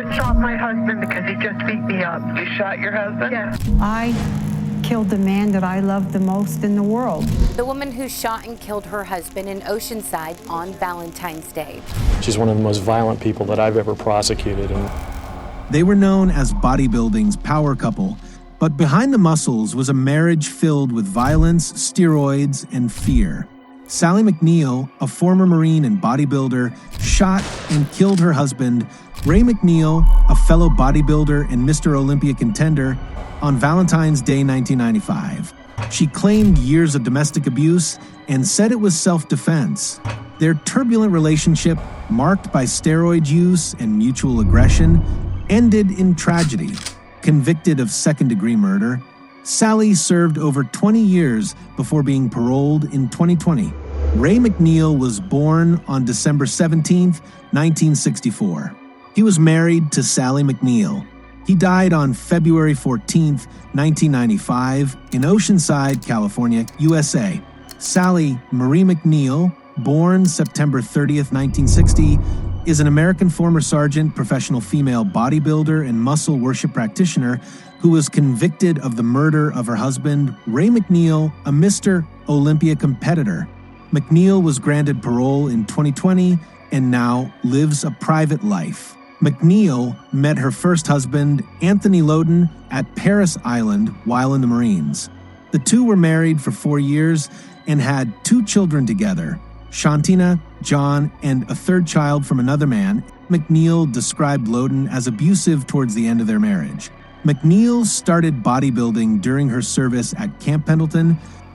just shot my husband because he just beat me up. You shot your husband? Yeah. I killed the man that I loved the most in the world. The woman who shot and killed her husband in Oceanside on Valentine's Day. She's one of the most violent people that I've ever prosecuted. They were known as Bodybuilding's power couple, but behind the muscles was a marriage filled with violence, steroids, and fear. Sally McNeil, a former Marine and bodybuilder, shot and killed her husband, Ray McNeil, a fellow bodybuilder and Mr. Olympia contender, on Valentine's Day 1995. She claimed years of domestic abuse and said it was self-defense. Their turbulent relationship, marked by steroid use and mutual aggression, ended in tragedy. Convicted of second-degree murder, Sally served over 20 years before being paroled in 2020. Ray McNeil was born on December 17, 1964. He was married to Sally McNeil. He died on February 14, 1995, in Oceanside, California, USA. Sally Marie McNeil, born September 30, 1960, is an American former sergeant, professional female bodybuilder, and muscle worship practitioner who was convicted of the murder of her husband, Ray McNeil, a Mr. Olympia competitor. McNeil was granted parole in 2020 and now lives a private life. McNeil met her first husband, Anthony Loden, at Paris Island while in the Marines. The two were married for 4 years and had 2 children together, Shantina, John, and a third child from another man. McNeil described Loden as abusive towards the end of their marriage. McNeil started bodybuilding during her service at Camp Pendleton,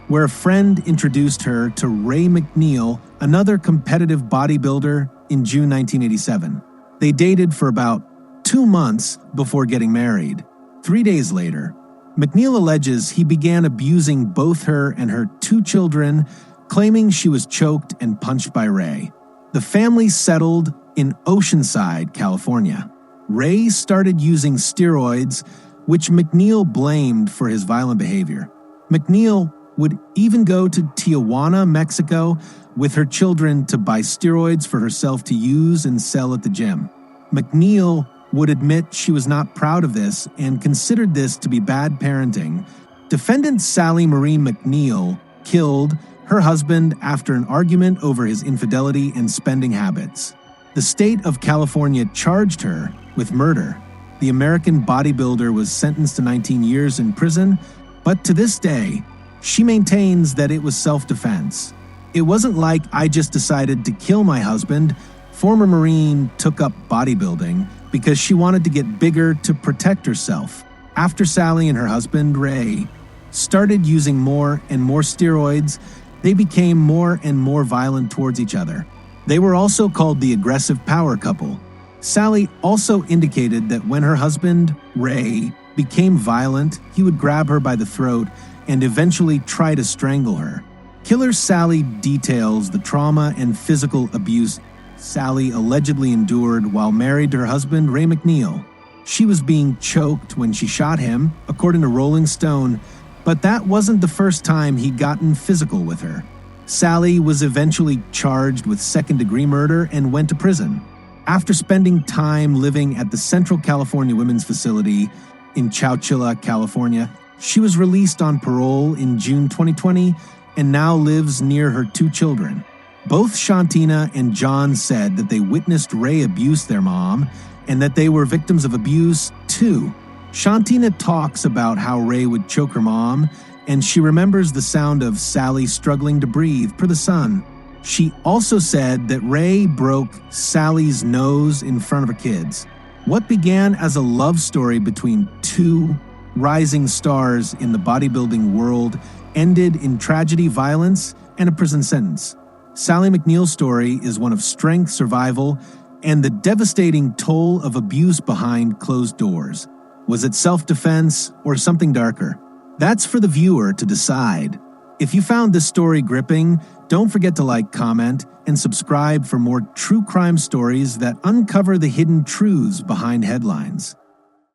where a friend introduced her to Ray McNeil, another competitive bodybuilder, in June 1987. They dated for about 2 months before getting married. 3 days later, McNeil alleges he began abusing both her and her 2 children, claiming she was choked and punched by Ray. The family settled in Oceanside, California. Ray started using steroids, which McNeil blamed for his violent behavior. McNeil would even go to Tijuana, Mexico, with her children to buy steroids for herself to use and sell at the gym. McNeil would admit she was not proud of this and considered this to be bad parenting. Defendant Sally Marie McNeil killed her husband after an argument over his infidelity and spending habits. The state of California charged her with murder. The American bodybuilder was sentenced to 19 years in prison, but to this day, she maintains that it was self-defense. It wasn't like I just decided to kill my husband. Former Marine took up bodybuilding because she wanted to get bigger to protect herself. After Sally and her husband, Ray, started using more and more steroids, they became more and more violent towards each other. They were also called the aggressive power couple. Sally also indicated that when her husband, Ray, became violent, he would grab her by the throat and eventually try to strangle her. Killer Sally details the trauma and physical abuse Sally allegedly endured while married to her husband, Ray McNeil. She was being choked when she shot him, according to Rolling Stone, but that wasn't the first time he'd gotten physical with her. Sally was eventually charged with second-degree murder and went to prison. After spending time living at the Central California Women's Facility in Chowchilla, California, she was released on parole in June 2020 and now lives near her 2 children. Both Shantina and John said that they witnessed Ray abuse their mom and that they were victims of abuse too. Shantina talks about how Ray would choke her mom, and she remembers the sound of Sally struggling to breathe per the son. She also said that Ray broke Sally's nose in front of her kids. What began as a love story between 2 rising stars in the bodybuilding world ended in tragedy, violence, and a prison sentence. Sally McNeil's story is one of strength, survival, and the devastating toll of abuse behind closed doors. Was it self-defense or something darker? That's for the viewer to decide. If you found this story gripping, don't forget to like, comment, and subscribe for more true crime stories that uncover the hidden truths behind headlines.